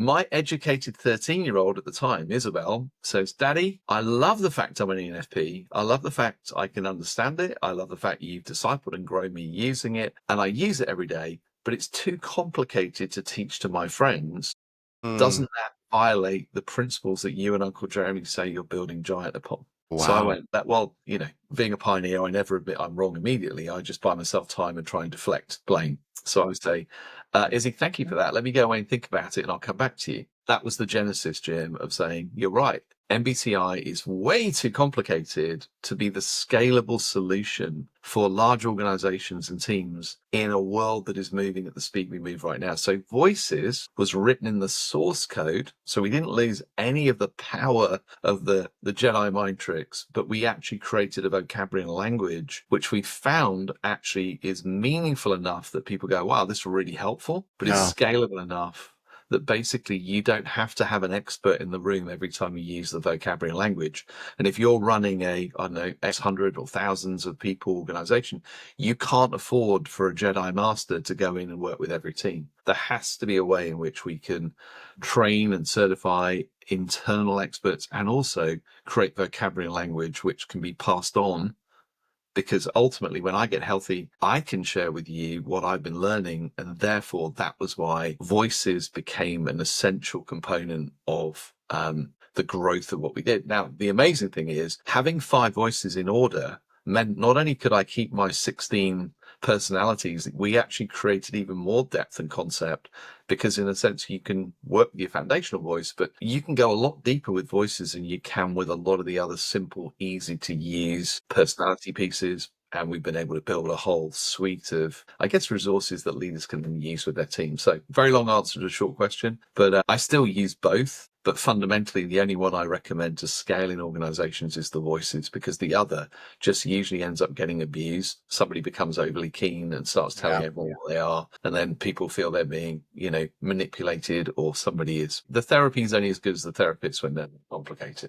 My educated 13-year-old at the time, Isabel, says, Daddy, I love the fact I'm an ENFP. I love the fact I can understand it. I love the fact you've discipled and grown me using it. And I use it every day, but it's too complicated to teach to my friends. Mm, Doesn't that violate the principles that you and Uncle Jeremy say you're building Giant upon? So I wow. went, well, being a pioneer, I never admit I'm wrong immediately. I just buy myself time and try and deflect blame. So I would say, Izzy, thank you for that. Let me go away and think about it and I'll come back to you. That was the genesis, Jim, of saying, you're right. MBTI is way too complicated to be the scalable solution for large organizations and teams in a world that is moving at the speed we move right now. So Voices was written in the source code. So we didn't lose any of the power of the Jedi mind tricks, but we actually created a vocabulary and language, which we found actually is meaningful enough that people go, wow, this is really helpful, but Yeah. it's scalable enough that basically you don't have to have an expert in the room every time you use the vocabulary and language. And if you're running I don't know, X hundred or thousands of people organization, you can't afford for a Jedi Master to go in and work with every team. There has to be a way in which we can train and certify internal experts and also create vocabulary and language which can be passed on, because ultimately when I get healthy, I can share with you what I've been learning. And therefore that was why Voices became an essential component of the growth of what we did. Now, the amazing thing is having 5 voices in order meant not only could I keep my 16 personalities, we actually created even more depth and concept, because in a sense you can work with your foundational voice, but you can go a lot deeper with Voices than you can with a lot of the other simple, easy to use personality pieces. And we've been able to build a whole suite of, I guess, resources that leaders can use with their team. So very long answer to a short question, but I still use both. But fundamentally, the only one I recommend to scale in organizations is the Voices, because the other just usually ends up getting abused. Somebody becomes overly keen and starts telling Yeah. everyone what they are. And then people feel they're being, manipulated, or somebody is. The therapy is only as good as the therapist when they're complicated.